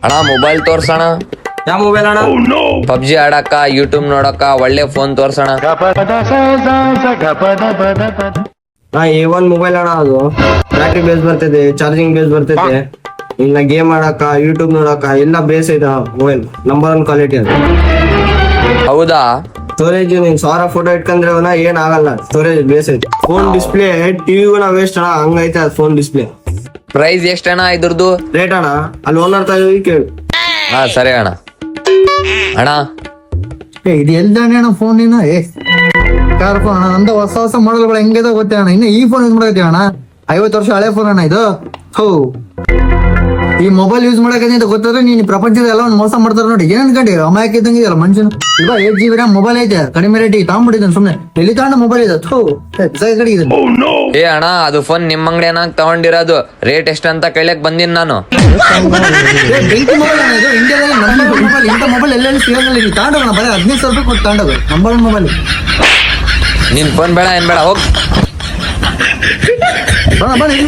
ಅಣ್ಣ ಮೊಬೈಲ್ ತೋರ್ಸಣ. ಯಾವ ಮೊಬೈಲ್ ಅಣ್ಣ? ಪಬ್ಜಿ ಆಡಕ, ಯೂಟ್ಯೂಬ್ ನೋಡಕ ಒಳ್ಳೆ ಫೋನ್ ತೋರ್ಸಣ. A1 ಮೊಬೈಲ್ ಅಣ್ಣ. ಅದು ಬ್ಯಾಟ್ರಿ ಬೇಸ್ ಬರ್ತೈತೆ, ಚಾರ್ಜಿಂಗ್ ಬೇಸ್ ಬರ್ತೈತೆ. ಇನ್ನ ಗೇಮ್ ಆಡಕ, ಯೂಟ್ಯೂಬ್ ನೋಡಕ ಎಲ್ಲ ಬೇಸ್ ಐತ ಮೊಬೈಲ್. ನಂಬರ್ 1 ಕ್ವಾಲಿಟಿ ಅದು. ಹೌದಾ? ಸ್ಟೋರೇಜ್ ನೀನ್ 1000 ಫೋಟೋ ಇಟ್ಕೊಂಡ್ರೆ ಏನ್ ಆಗಲ್ಲ. ಸ್ಟೋರೇಜ್ ಬೇಸ್ ಐತೆ. ಫೋನ್ ಡಿಸ್ಪ್ಲೇ ಟಿವಿಗೂ ವೇಸ್ಟ್ ಅಣ್ಣ, ಹಂಗೈತೆ ಅದು ಫೋನ್ ಡಿಸ್ಪ್ಲೇ. ಪ್ರೈಸ್ ಎಷ್ಟಣ್ಣ ಇದ್ರದ್ದು? ರೇಟ್ ಅಣ್ಣ ಅಲ್ಲಿ ಓನರ್ ಕೇಳು. ಹಾ ಸರಿ ಅಣ್ಣ. ಅಣ್ಣ ಇದು ಎಲ್ದಾನೆ ಅಣ್ಣ ಫೋನ್ ನೀನು? ಕಾರ್ ಫೋನ್ ಅಣ್ಣ, ನಮ್ದು ಹೊಸ ಹೊಸ ಮಾಡಲ್ಗಳು ಹೆಂಗಿದೆ ಗೊತ್ತೇ ಅಣ್ಣ. ಇನ್ನು ಈ ಫೋನ್ ಯೂಸ್ ಮಾಡಕತ್ತೀವಿ ಅಣ್ಣ. 50 ವರ್ಷ ಹಳೆ ಫೋನ್ ಅಣ್ಣ ಇದು. ಹೋ ಈ ಮೊಬೈಲ್ ಯೂಸ್ ಮಾಡಕ್ಕೆ ಗೊತ್ತಾದ್ರೆ ನೀನ್ ಪ್ರಪಂಚದ ಎಲ್ಲ ಒಂದು ಮೋಸ ಮಾಡ್ತಾರೆ ನೋಡಿ. ಏನ್ ಅನ್ಕೊಂಡಿ ಅಮಾಯಕ ಇದ್ದಂಗೆ ಇದೆಯಲ್ಲ ಮನುಷ್ಯನು. ಈಗ 8 GB RAM ಮೊಬೈಲ್ ಐತೆ, ಕಡಿಮೆ ರೇಟಿಗೆ ತಗೊಂಡ್ಬಿಟ್ಟಿದ್ದಾನೆ ಸುಮ್ನೆ. ಎಲ್ಲಿ ತಗೊಂಡ ಮೊಬೈಲ್ ಇದೆ? ಥೋ ಕಡೆ ಇದೆ. ಏ ಅಣ್ಣ, ಅದು ಫೋನ್ ನಿಮ್ ಅಂಗಡಿಯನಾಗ ತಗೊಂಡಿರೋದು. ರೇಟ್ ಎಷ್ಟಂತ ಕೇಳಕ್ ಬಂದಿನ್ ನಾನು. ಬೆಂಕಿ ಮೊಬೈಲ್ ಅಣ್ಣ ಇದು. ಇಂಡಿಯಾದಲ್ಲಿ ನಂಬರ್ ಮೊಬೈಲ್. ಇಂಥ ಮೊಬೈಲ್ ಎಲ್ಲೆಲ್ಲಿ ಸಿಗೋದಿಲ್ಲ. ನೀವು ತಗೊಂಡೋಗೋಣ, ಬರೀ 15,000 ರೂಪಾಯಿ ಕೊಟ್ಟು ತಗೊಂಡೋಗು. Number 1 mobile. ನಿನ್ ಫೋನ್ ಬೇಡ ಏನ್ ಬೇಡ, ಹೋಗ್. ಬನ್ನಿ